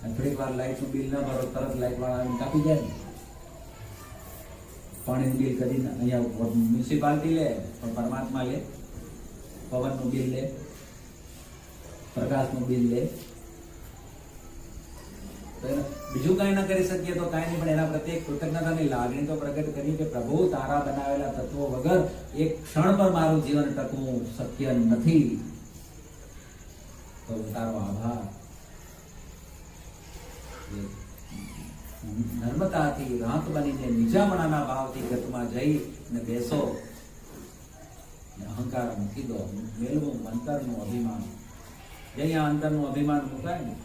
થોડીક વાર લાઇટનું બિલ ન ભરો તરત લાઇટ વાળા આવીને કાપી જાય ને. પાણીનું બિલ કદી અહીંયા મ્યુનિસિપાલિટી લે પણ પરમાત્મા લે, પવનનું બિલ લે, પ્રકાશનું બિલ લે. બીજું કાંઈ ન કરી શકીએ તો કાંઈ નહીં, પણ એના પ્રત્યે કૃતજ્ઞતાની લાગણી તો પ્રગટ કરી કે પ્રભુ તારા બનાવેલા તત્વો વગર એક ક્ષણ પર મારું જીવન ટકવું શક્ય નથી, તો તારો આભાર. નર્મતાથી રાંત બનીને નિજામણાના ભાવથી ગતમાં જઈ ને બેસો, અહંકાર મૂકી દો, મેળવું અંતરનું અભિમાન. અહીંયા અંતરનું અભિમાન મુકાય ને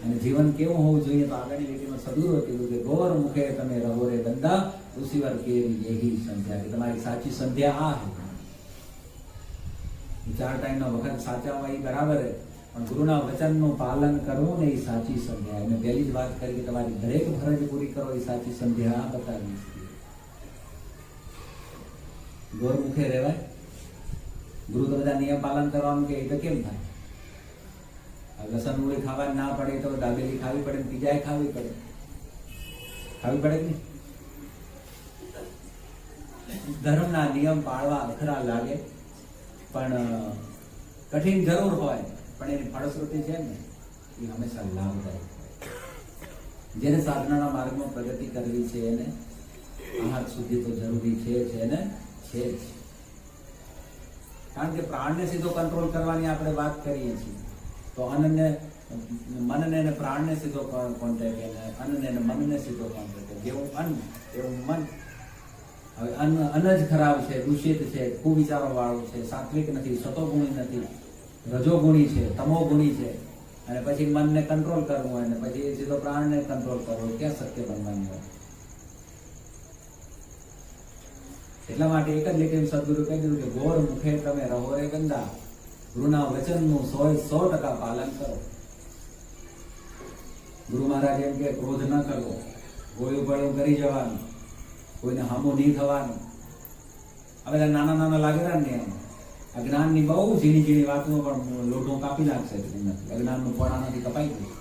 અને જીવન કેવું હોવું જોઈએ તો આગળની લીટીમાં સદગુરુએ કીધું કે ગોર મુખે તમે રહો રે બંદા, ઋષિવર કેરી યહી સંધ્યા, કે તમારી સાચી સંધ્યા આ છે. 4 ટાઈમનો વખત સાચા હોય એ બરાબર છે, પણ ગુરુના વચનનું પાલન કરવું ને એ સાચી સંધ્યા. એને પહેલી જ વાત કરી કે તમારી દરેક ફરજ પૂરી કરો એ સાચી સંધ્યા બતાવી. ગોર મુખે રહેવાય? ગુરુ તો બધા નિયમ પાલન કરવાનું કે એ તો કેમ થાય? લસણ મૂળી ખાવા ના પડે તો દાબેલી ખાવી પડે, પીઝા ખાવી પડે કે નહીં? ધર્મના નિયમ પાળવા અખરા લાગે, પણ કઠિન જરૂર હોય, પણ એની ફળશ્રુતિ છે ને એ હંમેશા લાભદાયક. જેને સાધનાના માર્ગમાં પ્રગતિ કરવી છે એને આહાર સુધી તો જરૂરી છે ને છે જ. કારણ કે પ્રાણને સીધો કંટ્રોલ કરવાની આપણે વાત કરીએ છીએ તો અન્નને, મનને અને પ્રાણને સીધો કોન્ટેક્ટ, અન્નને અને મનને સીધો કોન્ટેક્ટ. જેવું અન્ન એવું મન. હવે અન્ન જ ખરાબ છે, દૂષિત છે, કુવિચારો વાળું છે, સાત્વિક નથી, સતોગુણી નથી, રજોગુણી છે, તમોગુણી છે, અને પછી મનને કંટ્રોલ કરવું હોય ને પછી સીધો પ્રાણને કંટ્રોલ કરવો, ક્યાં શક્ય બનવાનું હોય? એટલા માટે એક જ લીટીમાં સદગુરુ કહી દીધું કે ગોર મુખે તમે રહો રે ગંદા, ગુરુના વચનનું 100% પાલન કરો. ગુરુ મહારાજ એમ કે ક્રોધ ન કરવો, ગોળ્યું ગળ્યું કરી જવાનું, કોઈને હામું નહીં થવાનું. હવે નાના નાના લાગેલા ને અજ્ઞાનની બહુ ઝીણી ઝીણી વાતમાં પણ લોઢો કાપી નાખશે. અજ્ઞાનનું પોણા નથી કપાઈ ગયું.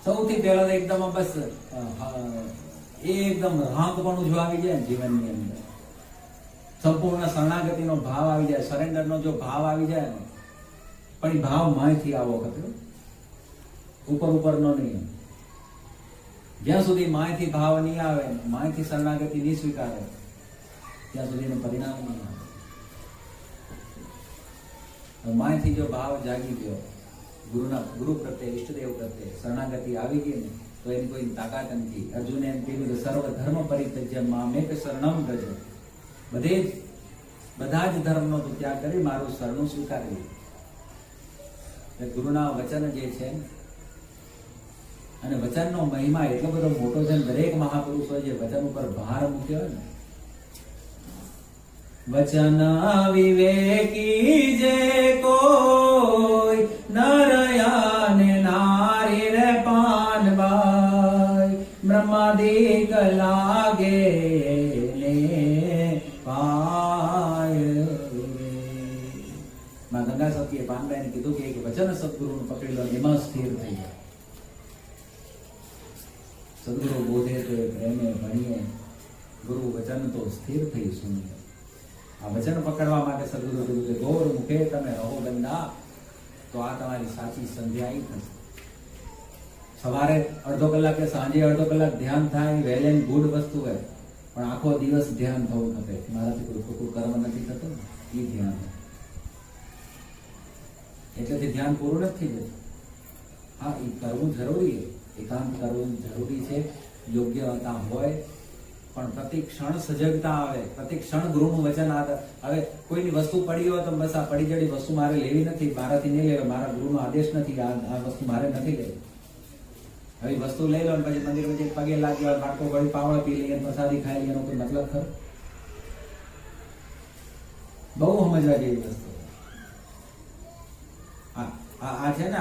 સૌથી પહેલા તો એકદમ બસ એકદમ રાંકપણું જો આવી જાય ને જીવનની અંદર, સંપૂર્ણ શરણાગતિનો ભાવ આવી જાય, સરેન્ડરનો જો ભાવ આવી જાય ને, પણ એ ભાવ માયથી આવો ખતરો, ઉપરનો નહીં. જ્યાં સુધી માયથી ભાવ નહીં આવે, માયથી શરણાગતિ નહીં સ્વીકારે, ત્યાં સુધી એનું પરિણામ નહીં આવે. માયથી જો ભાવ જાગી ગયો, ગુરુ પ્રત્યે, ઈષ્ટદેવ પ્રત્યે શરણાગતિ આવી ગઈ ને, તો એની કોઈ તાકાત નથી. અર્જુને એમ કીધું કે સર્વ ધર્મ પરિત્યજ્ય મામેક શરણમ વ્રજ, બધા જ ધર્મનો ત્યાગ કરી મારું શરણું સ્વીકાર્યું. ગુરુના વચન જે છે, અને વચનનો મહિમા એટલો બધો મોટો છે, દરેક મહાપુરુષો જે વચન ઉપર ભાર મૂક્યો હોય ને, વચન વિવેકી જે કોઈ નરયાને નારી રે પાનબાઈ, બ્રહ્માદિક લાગે ને પાય. માં ગંગા સતીએ પાનબાઈને કીધું કે વચન સદગુરુનું પકડી લો, એમાં સ્થિર થઈ જાય. સદગુરુ બોધે તો પ્રેમે ભણીએ, ગુરુ વચન તો સ્થિર થઈ સુનિએ. આ વચન પકડવા માટે સદગુરુ કીધું કે ગોર મુખે તમે રહો બંદા, તો આ તમારી સાચી સંધ્યા થશે. સવારે અડધો કલાક કે સાંજે અડધો કલાક ધ્યાન થાય, વેલ એન્ડ ગુડ વસ્તુ હોય, પણ આખો દિવસ ધ્યાન થવું નથી, મારાથી કોઈ ખોટું કર્મ નથી થતું, એ ધ્યાન. એટલેથી ધ્યાન પૂરું નથી થઈ જતું. હા, એ કરવું જરૂરી છે, એકાંત કરવું જરૂરી છે, યોગ્યતા હોય, પણ પ્રતિ ક્ષણ સજગતા આવે, પ્રતિ ક્ષણ ગુરુનું વચન આવે. હવે કોઈની વસ્તુ પડી હોય તો બસ આ પડી જડી વસ્તુ મારે લેવી નથી, મારાથી નહીં લેવી, મારા ગુરુનો આદેશ નથી, આ વસ્તુ મારે નથી લેવી. હવે વસ્તુ લઈ લો ને પછી મંદિર પછી પગે લાગી હોય, બાળકો વળી પાવળ પી લઈએ, પ્રસાદી ખાઈ લઈએ, એનો કોઈ મતલબ ખરો? બહુ સમજવા જેવી વસ્તુ. આ છે ને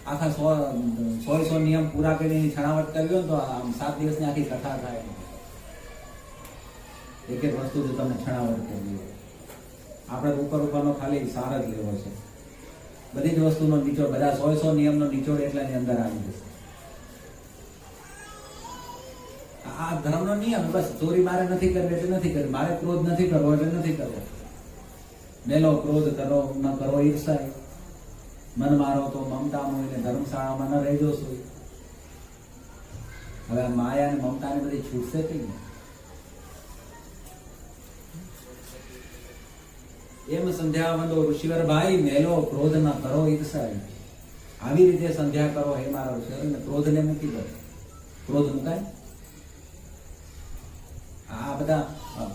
આખા 100 નિયમ પૂરા કરીને છણાવટ કરવી હોય તો 7 દિવસની આખી કથા થાય. એક એક વસ્તુ જો તમને છણાવટ કરવી હોય, આપણે ઉપરનો ખાલી સાર જ લેવો છે. બધી જ વસ્તુનો નિચોડ, બધા 100 નિયમનો નિચોડ એટલાની અંદર આવી જશે. આ ધર્મનો નિયમ, બસ ચોરી મારે નથી કરવી એટલે નથી કરવી, મારે ક્રોધ નથી કરવો એટલે નથી કરવો. મેલો ક્રોધ કરો ન કરો ઈર્ષાય, મન મારો તો મમતા મોઈને ધર્મશાળામાં ન રહેજો સુઈ. હવે આ માયા અને મમતા ને બધી છૂટશે કઈ ને? એમ સંધ્યા વંદો ઋષિવરભાઈ, મેલો ક્રોધ ન કરો ઈર્ષાય. આવી રીતે સંધ્યા કરો હે મારા ઋષિવર, ક્રોધ ને મૂકી દો. ક્રોધ મુકાય? આ બધા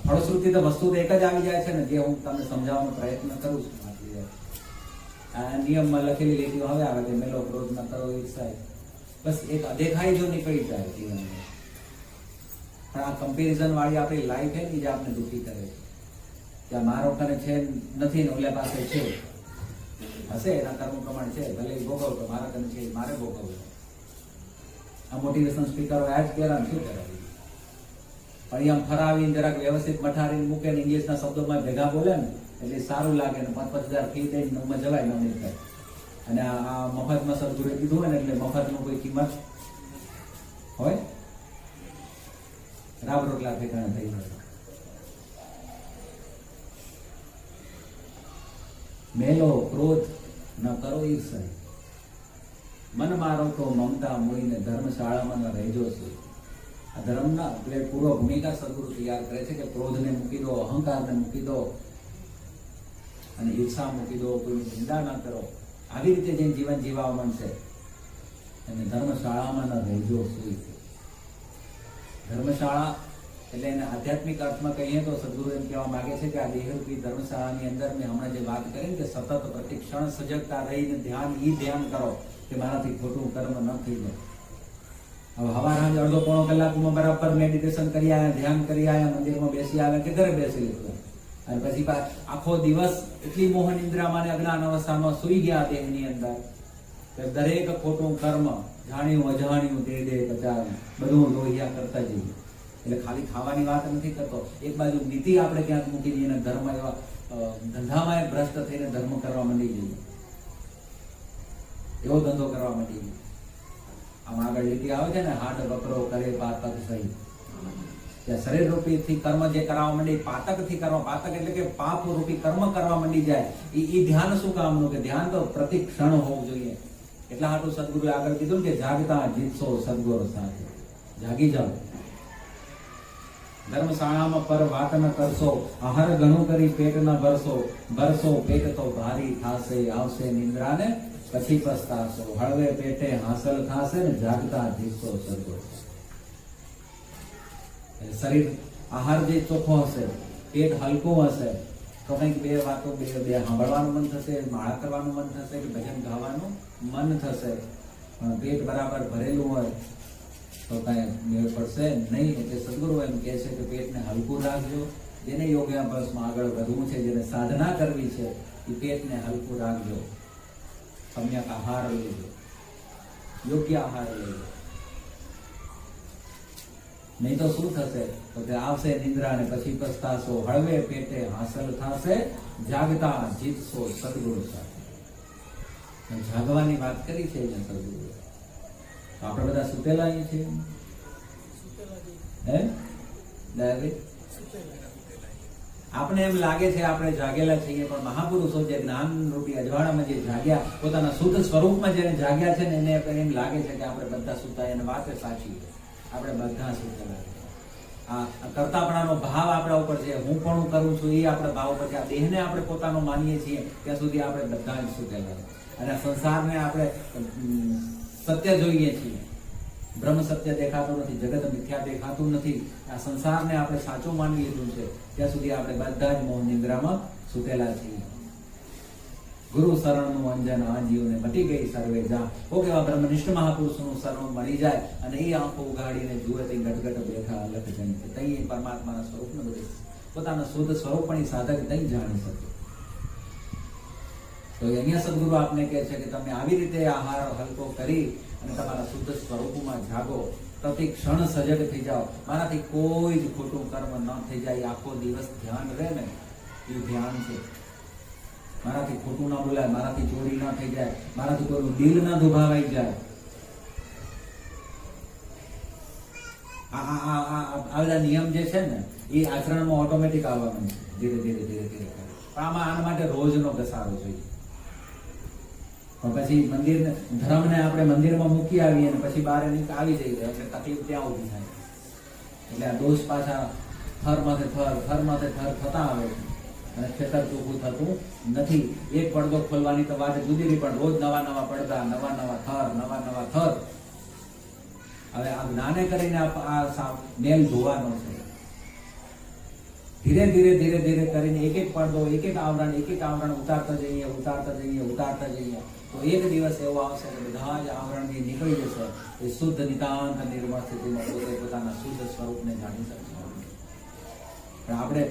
ફળશ્રુતિ તો વસ્તુ તો એક જ આવી જાય છે ને, જે હું તમને સમજાવવાનો પ્રયત્ન કરું છું. આ નિયમમાં લખેલી લીટીઓ હવે આવે કે મેલો ક્રોધ ન કરો ઈર્ષાય. બસ એક અદેખાઈ જો નીકળી જાય જીવનમાં. પણ આ કમ્પેરિઝન વાળી આપણી લાઈફ છે ને, જે આપણે દુઃખી કરે છે. ત્યાં મારો કને છે નથી ને ઓલે પાસે છે, હશે એના કર્મ પ્રમાણે છે, ભલે ભોગવતો, મારા કને છે મારે ભોગવતો. આ મોટિવેશન સ્પીકરો આ જ કહેવાનું શું કરાવી? પણ આમ ફરાવીને જરાક વ્યવસ્થિત મઠારીને મૂકે ને ઇંગ્લિશના શબ્દોમાં ભેગા બોલે ને એટલે સારું લાગે ને 5,000 ફી દઈને નમમાં જવાય ન થાય. અને આ મફતમાં સદગુરુએ કીધું હોય ને એટલે મફતનું કોઈ કિંમત હોય? રાબ રોટલા ઠેકાણે થઈ હોય. મેલો ક્રોધ ન કરો ઈર્ષાય, મન મારો તો મમતા મોઈને ધર્મશાળામાં ન રહેજો છું. આ ધર્મના એટલે પૂર્વ ભૂમિકા સદગુરુ તૈયાર કરે છે કે ક્રોધને મૂકી દો, અહંકારને મૂકી દો અને ઈર્ષા મૂકી દો, કોઈની નિંદા ન કરો. આવી રીતે જે જીવન જીવવા મળશે અને ધર્મશાળામાં ન રહેજો સુઈ. ધર્મશાળા એટલે એને આધ્યાત્મિક અર્થમાં કહીએ તો સદગુરુ એમ કહેવા માંગે છે કે આ દેહરૂપી ધર્મશાળાની અંદર મેં હમણાં જે વાત કરી કે સતત પ્રતિક્ષણ સજગતા રહીને ધ્યાન કરો કે મારાથી ખોટું કર્મ ન થઈ જાય. હવે હવાના અડધો પોણો કલાકમાં બરાબર મેડિટેશન કરી આવ્યા, ધ્યાન કરી આવ્યા, મંદિરમાં બેસી આવ્યા કે ઘરે બેસી લીધું, અને પછી આખો દિવસ એટલી મોહન નિંદ્રામાં અને અજ્ઞાન અવસ્થામાં સુઈ ગયા દેહની અંદર કે દરેક ખોટું કર્મ જાણ્યું અજાણ્યું દે કચાર બધું લોહિયા કરતા જઈએ. એટલે ખાલી ખાવાની વાત નથી કરતો, એક બાજુ નીતિ આપણે ક્યાંક મૂકી દઈએ, ધર્મ એવા ધંધામાં ભ્રષ્ટ થઈને ધર્મ કરવા માંડી જઈએ, એવો ધંધો કરવા માંડી જઈએ. આમ આગળ લીટી આવે છે ને, હાડ વકરો કરે પાતક સહી. ત્યાં શરીર રૂપી થી કર્મ જે કરવા માંડી, પાતક થી કરવા, પાતક એટલે કે પાપ રૂપી કર્મ કરવા માંડી જાય. એ ધ્યાન શું કામનું? કે ધ્યાન તો પ્રતિ ક્ષણ હોવું જોઈએ. એટલા હાટું સદગુરુએ આગળ કીધું કે જાગતા જીતશો સદગુરુ સાથે. જાગી જાઓ, ધર્મશાળામાં પર વાત ન કરશો, આહાર ઘણું કરી પેટ ન ભરશો પેટ તો ભારી થાશે, આવશે નિંદ્રાને પછી પસ્તાશો. હળવે પેટે હાંસલ થાશે ને જાગતા જીતશો સદગુરુ. શરીર આહાર જે ચોખ્ખો હશે, પેટ હલકું હશે તો કંઈક બે વાતો બે સાંભળવાનું મન થશે, માળા કરવાનું મન થશે કે ભજન ગાવાનું મન થશે. પણ પેટ બરાબર ભરેલું હોય તો કઈ મેળ પડશે નહીં. એટલે સદગુરુ એમ કહે છે કે પેટને હલકું રાખજો. જેને યોગાભ્યાસમાં આગળ વધવું છે, જેને સાધના કરવી છે, એ પેટને હલકું રાખજો. સમ્યક આહાર લેજો, યોગ્ય આહાર લેજો. નહીં તો શું થશે? તો તે આવશે નિંદ્રા ને પછી પસ્તાશો. હળવે પેટે હાંસલ થશે, જાગતા જીતશો સદગુરુ સાથે. જાગવાની વાત કરી છે અહીંયા સદગુરુ. આપણે બધા સુતેલા છીએ, આપણે એમ લાગે છે આપણે જાગેલા છીએ, પણ મહાપુરુષો જે જ્ઞાન રૂપી અજવાળામાં જે જાગ્યા, પોતાના શુદ્ધ સ્વરૂપમાં જેને જાગ્યા છે ને એને એમ લાગે છે કે આપણે બધા સુતા. એને વાત સાચી, આપણે બધા સુતેલા. આ કરતાપણાનો ભાવ આપણા ઉપર છે, હું પણ કરું છું એ આપણા ભાવ ઉપર છે. આ દેહને આપણે પોતાનો માનીએ છીએ ત્યાં સુધી આપણે બધા જ સુતેલા. અને સંસારને આપણે સત્ય જોઈએ છીએ, બ્રહ્મ સત્ય દેખાતું નથી, જગત મિથ્યા દેખાતું નથી. આ સંસારને આપણે સાચું માની લીધું છે ત્યાં સુધી આપણે બધા જ મોહ નિંદ્રામાં સુતેલા છીએ. ગુરુ શરણનું અંજન આ જીવને મટી ગઈ સર્વે જા. કોક એવા બ્રહ્મનિષ્ઠ મહાપુરુષોનું શરણ મળી જાય અને એ આંખો ઉગાડીને જુએ તે ગટગટ બેઠા અલગ જન તઈ પરમાત્માના સ્વરૂપને બધે પોતાના શુદ્ધ સ્વરૂપ પણ સાધક તઈ જાણી શકે. તો અહીંયા સદગુરુ આપને કહે છે કે તમે આવી રીતે આહાર હલકો કરી અને તમારા શુદ્ધ સ્વરૂપમાં જાગો. પ્રતિ ક્ષણ સજગ થઈ જાઓ. મારાથી કોઈ જ ખોટું કર્મ ન થઈ જાય. આખો દિવસ ધ્યાન રહે ને એ ધ્યાન છે. મારાથી ખોટું ના બોલાય, મારાથી ચોરી ના થઈ જાય, મારાથી કોઈનું દિલ ના દુભાવાઈ જાય. આ બધા નિયમ જે છે ને એ આચરણમાં ઓટોમેટિક આવવાનું છે, ધીરે ધીરે ધીરે ધીરે. આમાં આના માટે રોજનો ઘસારો જોઈએ. પણ પછી મંદિર ધર્મને આપણે મંદિરમાં મૂકી આવીએ અને પછી બહાર આવી જઈએ એટલે તકલીફ ત્યાં ઊભી થાય. એટલે આ દોષ પાછા થર માથે થર થતા આવે છે અને ખેતર ચોખ્ખું થતું નથી. એક પડદો ખોલવાની તો વાત જુદી રહી, પણ રોજ નવા નવા પડદા, નવા નવા થર. હવે આ જ્ઞાને કરીને આ મેલ ધોવાનો છે. ધીરે ધીરે ધીરે ધીરે કરીને એક એક પડદો, એક એક આવરણ ઉતારતા જઈએ તો એક દિવસ એવો આવશે કે બધા જ આવરણ નીકળી જશે. એ શુદ્ધ નિતાંત નિર્મળ સ્થિતિમાં પોતે પોતાના શુદ્ધ સ્વરૂપને જાણી શકશે. પણ આપણે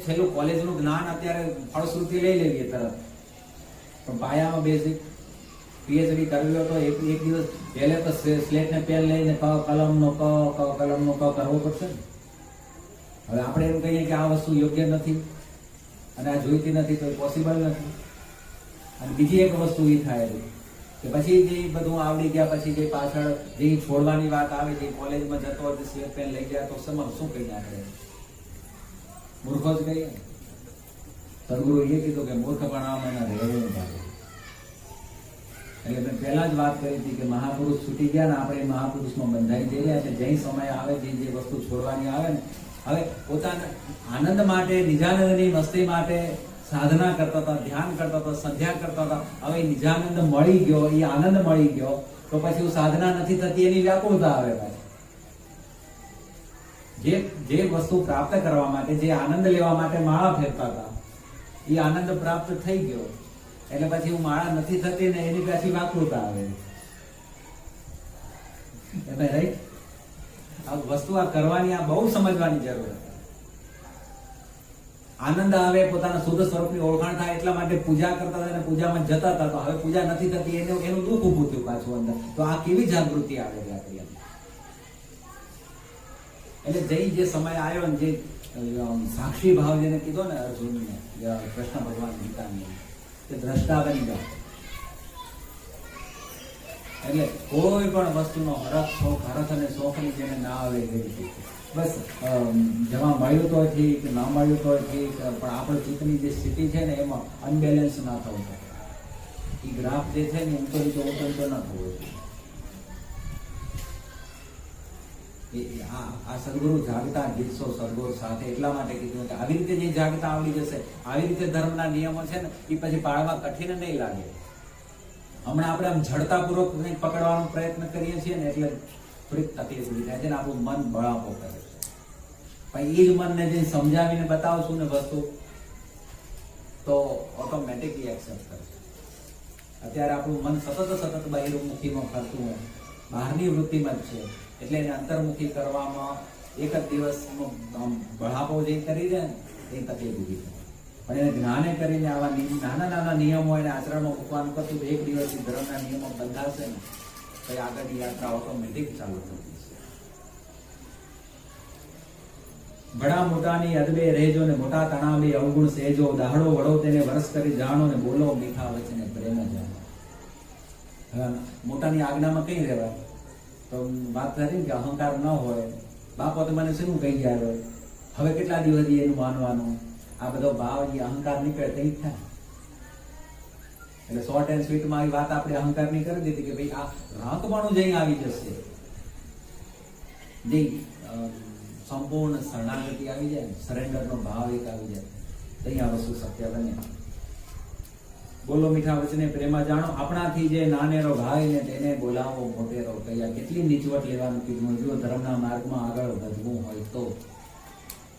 છેલ્લું કોલેજનું જ્ઞાન અત્યારે ફળશ્રુતિ લઈ લેવીએ તરત, પણ પાયામાં બેઝિક પીએચડી કરવી હોય તો એક દિવસ પહેલે તો સ્લેટ ને પેન લઈને કલમનો ક કરવો પડશે ને. હવે આપણે એમ કહીએ કે આ વસ્તુ યોગ્ય નથી અને આ જોઈતી નથી તો એ પોસિબલ નથી. અને બીજી એક વસ્તુ એ થાય કે પછી જે બધું આવડી ગયા પછી જે પાછળ જે છોડવાની વાત આવે, જે કોલેજમાં જતો હોય સ્લેટ પેન લઈ ગયા તો શું કહીએ આપણે? મૂર્ખો જ કહીએ. સદગુરુ એ કીધું કે મૂર્ખપણામાં એના રહેવું ભાગે. એટલે મેં પહેલા જ વાત કરી હતી કે મહાપુરુષ છૂટી ગયા ને આપણે મહાપુરુષમાં બંધાઈ જઈ રહ્યા છે. જે સમય આવે જે વસ્તુ છોડવાની આવે ને, હવે પોતાના આનંદ માટે, નિજાનંદની મસ્તી માટે સાધના કરતા હતા, ધ્યાન કરતા હતા, સંધ્યા કરતા હતા. હવે નિજાનંદ મળી ગયો, એ આનંદ મળી ગયો તો પછી સાધના નથી થતી, એની વ્યાકુળતા આવે. જે વસ્તુ પ્રાપ્ત કરવા માટે, જે આનંદ લેવા માટે માળા ફેરતા હતા એ આનંદ પ્રાપ્ત થઈ ગયો એટલે પછી હું માળા નથી થતી ને એની પાછી વ્યાકુળતા આવે. રાઈટ? આ વસ્તુ આ કરવાની, આ બહુ સમજવાની જરૂર છે. આનંદ આવે, પોતાના શુદ્ધ સ્વરૂપની ઓળખાણ થાય એટલા માટે પૂજા કરતા હતા અને પૂજામાં જતા હતા. તો હવે પૂજા નથી થતી એનું દુઃખ ઊભું થયું પાછું અંદર. તો આ કેવી જાગૃતિ આવે આપણી? એટલે જે સમય આવ્યો ને, જે સાક્ષી ભાવ જેને કીધો ને અર્જુનને, કૃષ્ણ ભગવાન ગીતાની, કે દ્રષ્ટા બની જાઓ. એટલે કોઈ પણ વસ્તુનો હરખ અને શોખની જેને ના આવે એવી રીતે બસ જવા મળ્યું તો ઠીક, ના મળ્યું તો ઠીક, પણ આપણે ચિત્તની જે સ્થિતિ છે ને એમાં અનબેલેન્સ ના થવું જોઈએ. એ ગ્રાફ જે છે ને ઊંચો ના થવો જોઈએ. આ સદગુરુ જાગતા ગીતસો સદગુરુ સાથે એટલા માટે કીધું કે આવી રીતે જે જાગતા આવડી જશે, આવી રીતે ધર્મના નિયમો છે ને એ પછી પાળવા કઠિન નહીં લાગે. હમણાં આપણે આમ જડતાપૂર્વક પકડવાનો પ્રયત્ન કરીએ છીએ ને એટલે થોડીક તકલીફ ઉભી થાય છે ને આપણું મન બળાપો કરે છે. પણ એ જ મનને જે સમજાવીને બતાવશું ને વસ્તુ તો ઓટોમેટિકલી એક્સેપ્ટ કરશે. અત્યારે આપણું મન સતત બહિર્મુખીમાં ફરતું હોય, બહારની વૃત્તિમાં જ છે એટલે એને અંતર્મુખી કરવામાં એક જ દિવસ બળાપો જે કરી દે એ તકલીફ ઊભી થાય. પણ એને જ્ઞાને કરીને આવા નાના નિયમો એને આચરણમાં મૂકવાનું કરતું એક દિવસ ધર્મના નિયમો બંધાશે ને તો આગળની યાત્રા ઓટોમેટિક ચાલુ થતી છે. બડા મોટાની અદબે રહેજો ને મોટા તણાવે અવગુણ સહેજો, દાહડો વડો તેને વરસ કરી જાણો ને બોલો મીઠા વચને પ્રેમ જાણો. હવે મોટાની આજ્ઞામાં કઈ રહેવાય? તો વાત કરી કે અહંકાર ન હોય, બાપો તો મને શું કહી ગયા હોય, હવે કેટલા દિવસ એનું માનવાનું, આ બધો ભાવ જે અહંકાર નીકળે તે થાય. એટલે શોર્ટ એન્ડ સ્વીટમાં આવી વાત આપણે અહંકારની કરી દીધી કે ભાઈ આ રાંકપણું જઈ આવી જશે, જે સંપૂર્ણ શરણાગતિ આવી જાય, સરેન્ડરનો ભાવ એક આવી જાય, ત્યાં વસ્તુ સત્ય બને. બોલો મીઠા વચને પ્રેમા જાણો, આપણાથી જે નાનેરો ભાઈ ને તેને બોલાવો મોટેરો કયા. કેટલી નીચવટ લેવાનું કીધું. જો ધર્મના માર્ગમાં આગળ વધવું હોય તો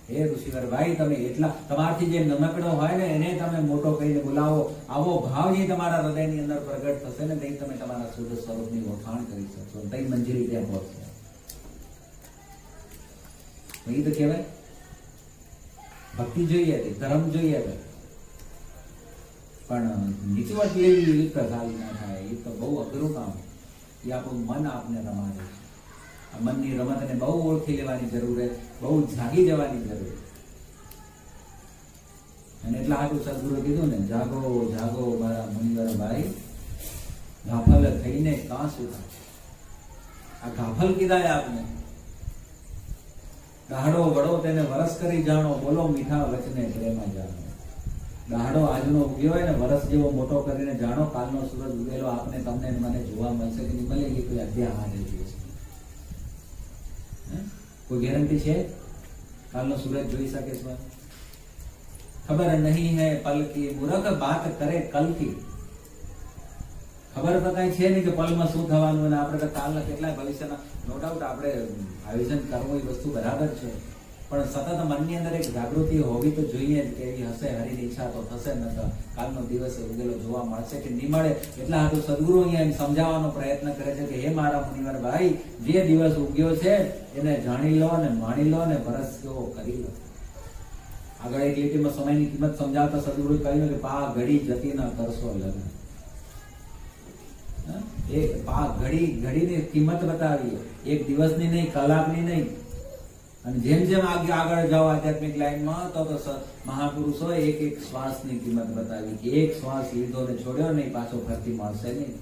હે ઋષિવર ભાઈ, તમે એટલા તમારથી જે નમકડો હોય ને એને તમે મોટો કહીને બોલાવો. આવો ભાવ જે તમારા હૃદયની અંદર પ્રગટ થશે ને ત્યાં તમે તમારા શુદ્ધ સ્વરૂપની ઓળખાણ કરી શકશો. ત્યાં મંજિલ ત્યાં પહોંચશે. એ તો કહેવાય ભક્તિ જોઈએ, ધર્મ જોઈએ, પણ નીચવટ લેવી એ તો સારી ના થાય. એ તો બહુ અઘરું કામ. એ આપણું મન આપને રમાડે. આ મનની રમતને બહુ ઓળખી લેવાની જરૂર છે, બહુ જાગી જવાની જરૂર. અને એટલા હાટું સદગુરુએ કીધું ને, જાગો જાગો મારા મુનિવર ભાઈ, ગાફલ થઈને કાં સુતા. આ ગાફલ કીધા આપને. દાહડો વડો તેને વરસ કરી જાણો, બોલો મીઠા વચને પ્રેમમાં જાણો. દાહડો આજનો ઉગ્યો હોય ને વરસ જેવો મોટો કરીને જાણો, કાલનો સૂરજ ઉગેલો આપને તમને મને જોવા મળશે કે નહીં મળે એ કોઈ અધ્યા હારે દિવસ. કોઈ ગેરંટી છે કાલનો સૂરજ જોઈ શકે છે? ખબર નહીં હે પલ કી મૂરખ બાત કરે કલ કી. ખબર તો કઈ છે નહીં કે પલમાં શું થવાનું, અને આપણે તો કાલના કેટલાય ભવિષ્યના નો ડાઉટ આપણે આયોજન કરવું એ વસ્તુ બરાબર છે, પણ સતત મનની અંદર એક જાગૃતિ હોવી તો જોઈએ જ કે એવી હશે હરીની ઈચ્છા તો થશે, ન તો કાલનો દિવસ ઉગેલો જોવા મળશે કે નહીં મળે. એટલા હાટું સદગુરુ અહીંયા એમ સમજાવવાનો પ્રયત્ન કરે છે કે હે મારા મુનિવર ભાઈ, જે દિવસ ઉગ્યો છે એને જાણી લો ને માણી લો ને વરસ કેવો કરી લો. આગળ એક લીટીમાં સમયની કિંમત સમજાવતા સદગુરુએ કહ્યું કે પા ઘડી જતી ન કરશો લગ્ન. એક પા ઘડીની કિંમત બતાવી, એક દિવસની નહીં, કલાકની નહીં. અને જેમ જેમ આગળ જાઓ આધ્યાત્મિક લાઈનમાં તો મહાપુરુષો એક એક શ્વાસની કિંમત બતાવી કે એક શ્વાસ લીધો ને છોડ્યો નહીં, પાછો ફરતી મળશે નહીં.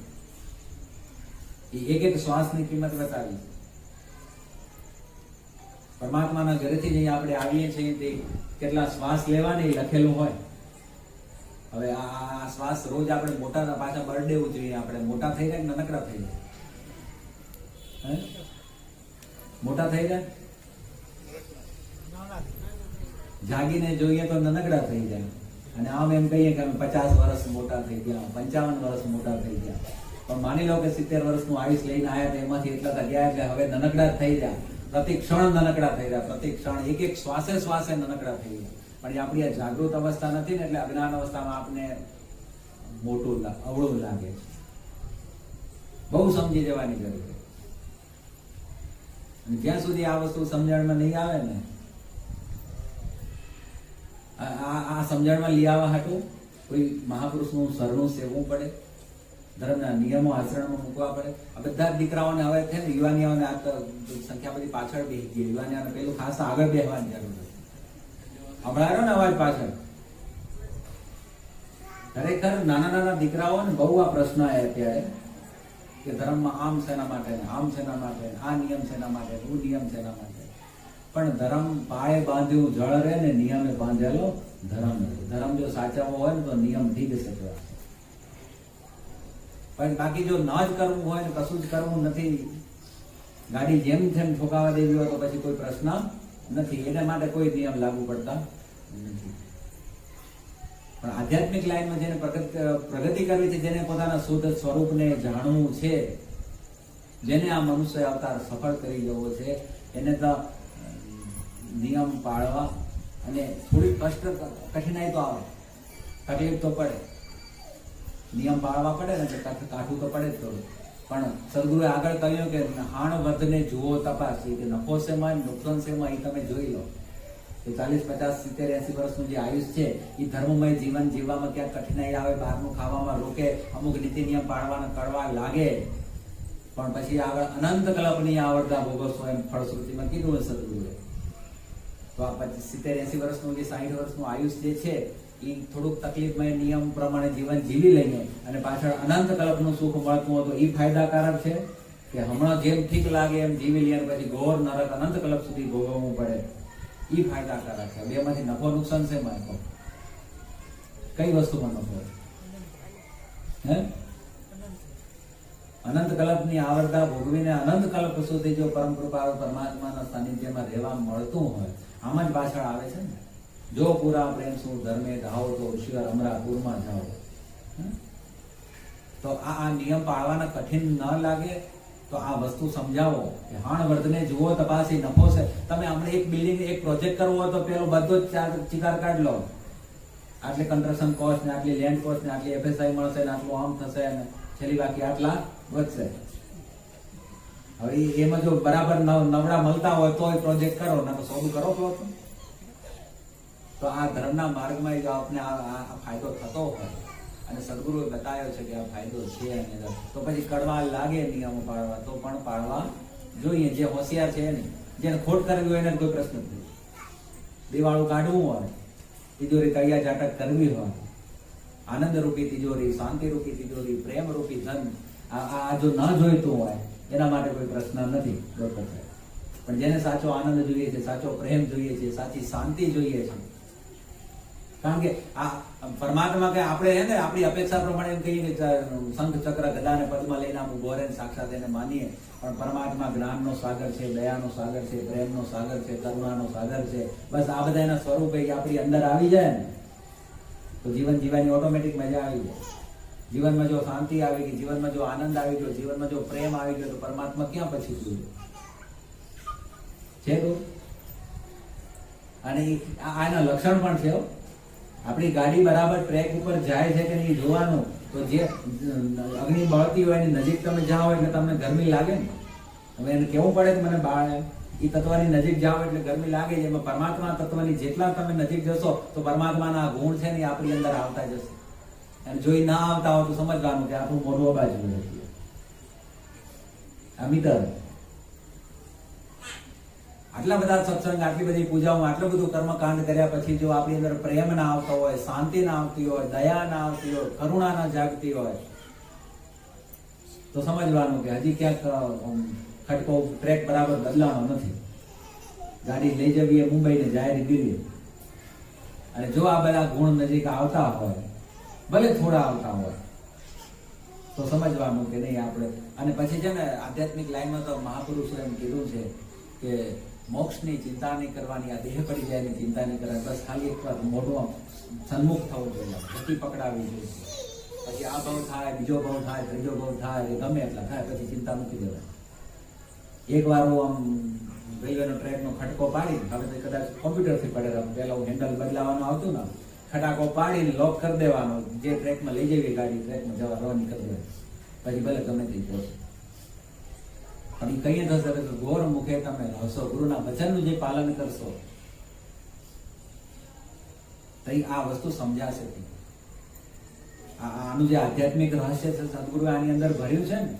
એક એક શ્વાસની કિંમત બતાવી. પરમાત્માના ઘરેથી જ આપણે આવીએ છીએ તે કેટલા શ્વાસ લેવાની લખેલું હોય. હવે આ શ્વાસ રોજ આપણે મોટા, પાછા બર્થડે ઉજવીએ આપણે, મોટા થઈ જાય કે નાનકડા થઈ જાય? મોટા થઈ જાય. જાગીને જોઈએ તો નાનકડા થઈ જાય, અને આમ એમ કહીએ કે અમે 50 વર્ષ મોટા થઈ ગયા, 55 વર્ષ મોટા થઈ ગયા. પણ માની લો કે 70 વર્ષનું આયુષ લઈને આવ્યા તો એમાંથી એટલા ગયા એટલે હવે નાનકડા થઈ જાય. પ્રતિ ક્ષણ નાનકડા થઈ રહ્યા, પ્રતિ ક્ષણ એક એક શ્વાસે શ્વાસે નાનકડા થઈ ગયા. પણ એ આપણી આ જાગૃત અવસ્થા નથી ને, એટલે અજ્ઞાન અવસ્થામાં આપને મોટું અવળું લાગે છે. બહુ સમજી જવાની જરૂર છે. અને જ્યાં સુધી આ વસ્તુ સમજણમાં નહીં આવે ને, આ સમજણમાં લઈ આવવા હાટું કોઈ મહાપુરુષનું શરણું સેવવું પડે, ધર્મના નિયમો આચરણમાં મૂકવા પડે. આ બધા દીકરાઓને હવે છે ને, યુવાનીઓને આ સંખ્યા બધી પાછળ બેસી ગઈ. યુવાનીઓને પેલું ખાસ આગળ બેસવાની જરૂર છે. સંભળાયો ને અવાજ પાછળ? ખરેખર નાના નાના દીકરાઓને બહુ આ પ્રશ્ન આવ્યા અત્યારે કે ધર્મમાં આમ શેના માટે, આમ શેના માટે, આ નિયમ શેના માટે, હું નિયમ શેના માટે. પણ ધર્મ પાયે બાંધ્યું જળ રહે ને, નિયમે બાંધેલો ધર્મ. ધર્મ જો સાચવવો હોય ને તો નિયમથી જ સચવાશે. પણ બાકી જો ન જ કરવું હોય ને, કશું જ કરવું નથી, ગાડી જેમ તેમ ઠોકાવા દેવી હોય તો પછી કોઈ પ્રશ્ન નથી. એના માટે કોઈ નિયમ લાગુ પડતા નથી. પણ આધ્યાત્મિક લાઈનમાં જેને પ્રગતિ કરવી છે, જેને પોતાના શુદ્ધ સ્વરૂપને જાણવું છે, જેને આ મનુષ્ય અવતાર સફળ કરી જવો છે, એને તો નિયમ પાળવા અને થોડી કઠિનાઈ તો આવે, તકલીફ તો પડે. નિયમ પાળવા પડે ને, કાઠું તો પડે જ થોડું. પણ સદગુરુએ આગળ કહ્યું કે હાણ વધને જુઓ તપાસી, કે નફો શેમાં નુકસાન શેમાં એ તમે જોઈ લો. કે 40, 50, 70, 80 વર્ષનું જે આયુષ છે એ ધર્મમય જીવન જીવવામાં ક્યાંક કઠિનાઈ આવે, બહારનું ખાવામાં રોકે, અમુક નીતિ નિયમ પાળવાના કડવા લાગે, પણ પછી આગળ અનંત કલ્પની આવડતા ભોગવશો એમ ફળશ્રુતિમાં કીધું સદગુરુએ. તો આ 70, 80 વર્ષનું જે 60 વર્ષનું આયુષ જે છે એ થોડુંક તકલીફમય નિયમ પ્રમાણે જીવન જીવી લઈએ અને પાછળ અનંત કલ્પનું સુખ મળતું હોય તો એ ફાયદાકારક છે કે હમણાં જેમ ઠીક લાગે એમ જીવી લઈએ અને પછી ઘોર નરક અનંત કલ્પ સુધી ભોગવવું પડે? એ ફાયદાકારક છે. બેમાંથી નફો નુકસાન છે મારો? કઈ વસ્તુમાં નફો? હે? અનંત કલ્પની આવરતા ભોગવીને અનંત કલ્પ સુધી જો પરમ કૃપા પરમાત્માના સાનિધ્યમાં રહેવા મળતું હોય, આમ જ પાછળ આવે છે ને, જો પૂરા પ્રેમ શું ધર્મે ધાવો તો ઈશ્વર અમરાપુરમાં જાઓ. તો આ નિયમ પાળવાના કઠિન ન લાગે તો આ વસ્તુ સમજાવો કે હાણ વર્ધને જુઓ તપાસી નફો છે. તમે હમણાં એક બિલ્ડિંગ એક પ્રોજેક્ટ કરવો હોય તો પેલો બધો જ ચિકાર કાઢ લો, આટલી કન્સ્ટ્રક્શન કોસ્ટ ને, આટલી લેન્ડ કોસ્ટ ને, આટલી FSI મળશે ને, આટલું આમ થશે ને, છેલ્લી બાકી આટલા વધશે. હવે એમાં જો બરાબર નવડા મળતા હોય તો પ્રોજેક્ટ કરો, ના તો સોદું કરો પ્લોટ. તો આ ધર્મના માર્ગમાં જો આપણે આ ફાયદો થતો હોય અને સદગુરુએ બતાવ્યો છે કે આ ફાયદો છે, અને તો પછી કડવા લાગે નિયમો પાળવા તો પણ પાળવા જોઈએ. જે હોશિયાર છે ને, જેને ખોટ કરવી હોય એને કોઈ પ્રશ્ન નથી. દિવાળું કાઢવું હોય તિજોરી તળિયા ઝાટક કરવી હોય, આનંદ રૂપી તિજોરી, શાંતિ રૂપી તિજોરી, પ્રેમ રૂપી ધન, આ જો ન જોઈતું હોય એના માટે કોઈ પ્રશ્ન નથી ડોક્ટર સાહેબ. પણ જેને સાચો આનંદ જોઈએ છે, સાચો પ્રેમ જોઈએ છે, સાચી શાંતિ જોઈએ છે, કારણ કે આ પરમાત્મા કે આપણે હે ને આપણી અપેક્ષા પ્રમાણે એમ કહીએ કે શંખ ચક્ર ગદા ને પદ્મ લઈને આમ ઉભો રહે સાક્ષાત એને માનીએ, પણ પરમાત્મા જ્ઞાનનો સાગર છે, દયાનો સાગર છે, પ્રેમનો સાગર છે, કરુણાનો સાગર છે. બસ આ બધા એના સ્વરૂપ આપણી અંદર આવી જાય ને તો જીવન જીવવાની ઓટોમેટિક મજા આવી જાય. જીવનમાં જો શાંતિ આવી ગઈ, જીવનમાં જો આનંદ આવી ગયો, જીવનમાં જો પ્રેમ આવી ગયો તો પરમાત્મા ક્યાં પછી જોઈએ છે તો. અને આના લક્ષણ પણ છે. આપણી ગાડી બરાબર ટ્રેક ઉપર જાય છે કે નહીં જોવાનું. તો જે અગ્નિ બળતી હોય એની નજીક તમે જાઓ એટલે તમને ગરમી લાગે ને. હવે એને કેવું પડે કે મને બાળ એ તત્વની નજીક જાઓ એટલે ગરમી લાગે છે. એમાં પરમાત્મા તત્વની જેટલા તમે નજીક જશો તો પરમાત્માના ગુણ છે ને એ આપણી અંદર આવતા જશે. અને જો એ ના આવતા હોય તો સમજવાનું કે આપણું મોઢું અબાજુ નથી. આ મીટર આટલા બધા સત્સંગ, આટલી બધી પૂજાઓ, આટલું બધું કર્મકાંડ કર્યા પછી જો આપણી અંદર પ્રેમ ના આવતો હોય, શાંતિ ના આવતી હોય, દયા ના આવતી હોય, કરુણા ના જાગતી હોય તો સમજવાનું કે હજી ક્યાંક ખટકો ટ્રેક બરાબર બદલાવાનો નથી. ગાડી લઈ જવી એ મુંબઈ ને જાય દિલ્હી. અને જો આ બધા ગુણ નજીક આવતા હોય, ભલે થોડા આવતા હોય, તો સમજવાનું કે નહીં આપણે. અને પછી છે ને આધ્યાત્મિક લાઈનમાં તો મહાપુરુષો એમ કીધું છે કે મોક્ષની ચિંતા નહીં કરવાની, આ દેહ પડી જાય એની ચિંતા નહીં કરવાની. બસ ખાલી એક વાર મોઢું સન્મુખ થવું જોઈએ, ગતિ પકડાવી જોઈએ. પછી આ ભાવ થાય, બીજો ભાવ થાય, ત્રીજો ભાવ થાય, ગમે એટલા થાય, પછી ચિંતા મૂકી દેવાની. એક વાર હું આમ રેલવેનો ટ્રેકનો ખટકો પાડી, હવે તો કદાચ કોમ્પ્યુટરથી પડે, પહેલા હું હેન્ડલ બદલાવાનું આવતું ને, ખટાકો પાડીને લોક કરી દેવાનો. જે ટ્રેકમાં લઈ જવી ગાડી ટ્રેકમાં જવા રવાની કરી દેવાની. પછી ભલે ગમે તે પહોંચે. પણ એ કઈ થશે કે ગોર મુખે તમે રહેશો, ગુરુના વચનનું જે પાલન કરશો તો આ વસ્તુ સમજાશે. આનું જે આધ્યાત્મિક રહસ્ય છે સદગુરુએ આની અંદર ભર્યું છે ને,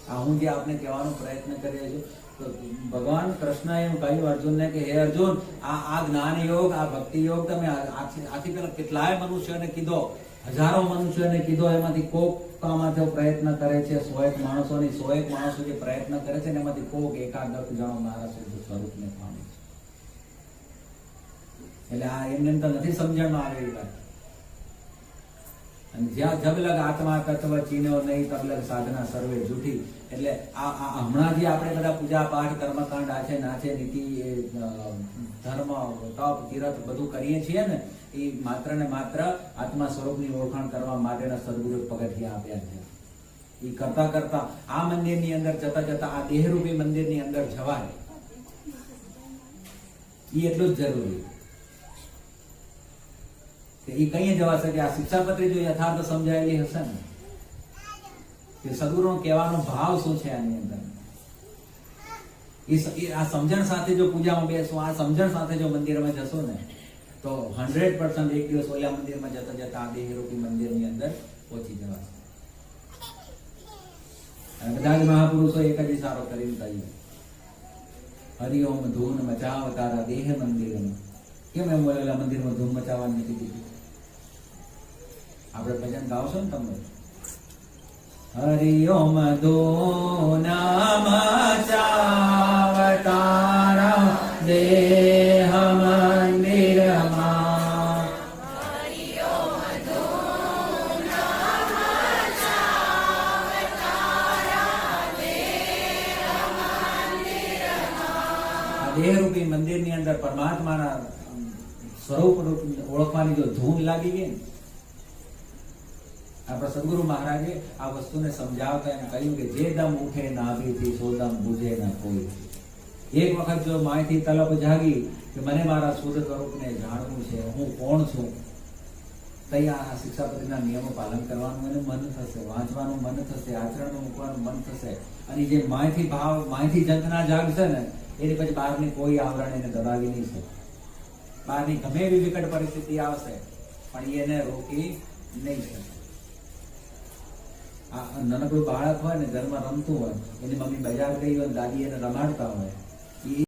આ હું જે આપને કહેવાનો પ્રયત્ન કરીએ છું. તો ભગવાન કૃષ્ણએ એમ કહ્યું અર્જુનને કે હે અર્જુન, આ જ્ઞાન યોગ, આ ભક્તિ યોગ તમે આથી પેલા કેટલાય મનુષ્યોને કીધો, હજારો મનુષ્યોને કીધો, એમાંથી કોક આમાંથી પ્રયત્ન કરે છે. 100 માણસો જે પ્રયત્ન કરે છે ને એમાંથી કોક એકાદ જણો મારા સ્વરૂપને પામે છે. એટલે આ એમને તો નથી સમજણમાં આવે એવી વાત. અને જ્યાં જબલગ આત્મા તત્વ ચીનો નહીં તબલગ સાધના સર્વે જૂઠી. એટલે આ હમણાં જે આપણે બધા પૂજા પાઠ કર્મકાંડ આ છે નાચે નીતિ ધર્મ તપ તીરથ બધું કરીએ છીએ ને એ માત્ર ને માત્ર આત્મા સ્વરૂપની ઓળખાણ કરવા માટેના સદગુરુ પગથિયા આપ્યા છે. એ કરતા કરતા આ મંદિરની અંદર જતા જતા આ દેહરૂપી મંદિરની અંદર જવાય એ એટલું જ જરૂરી. એ કઈ જવાશે કે આ શિક્ષાપત્રી જો યથાર્થ સમજાયેલી હશે ને કે સદગુરુનો કહેવાનો ભાવ શું છે આની અંદર, આ સમજણ સાથે જો પૂજામાં બેસો, આ સમજણ સાથે જો મંદિરમાં જશો ને તો 100% એક દિવસ ઓલા મંદિરમાં જતા જતા આ દેહરૂપી મંદિરની અંદર પહોંચી જવાશે. અને બધા જ મહાપુરુષો એક જ ઇશારો કરીને કહ્યું, હરિઓમ ધૂન મચાવ તારા દેહ મંદિરમાં. કેમ એમ ઓલા મંદિરમાં ધૂમ મચાવવાની નથી કીધી? આપણે ભજન ગાવશો ને તમે, હરિઓમ ધૂન મચાવ તારા દેહ મંદિરમાં, હરિઓમ ધૂન મચાવ તારા દેહ મંદિરમાં. આ દેહરૂપી મંદિરની અંદર પરમાત્માના સ્વરૂપ ઓળખવાની જો ધૂન લાગી ગઈ ને, આપણા સદગુરુ મહારાજે આ વસ્તુને સમજાવતા એમ કહ્યું કે જે દમ ઉઠે નાભીથી સો દમ બુઝે ના કોઈ. એક વખત જો માયથી તલપ જાગી કે મને મારા શુદ્ધ સ્વરૂપને જાણવું છે, હું કોણ છું, તૈયાર આ શિક્ષાપત્રીના નિયમો પાલન કરવાનું એને મન થશે, વાંચવાનું મન થશે, આચરણમાં મૂકવાનું મન થશે. અને જે માયથી ભાવ, માયથી જંતના જાગશે ને એની પછી બહારની કોઈ આવરણ એને દબાવી નહીં શકે. બહારની ગમે એવી વિકટ પરિસ્થિતિ આવશે પણ એને રોકી નહીં શકે. આ નાનકડું બાળક હોય ને ઘરમાં રમતું હોય, એની મમ્મી બજાર ગઈ હોય, દાદી એને રમાડતા હોય,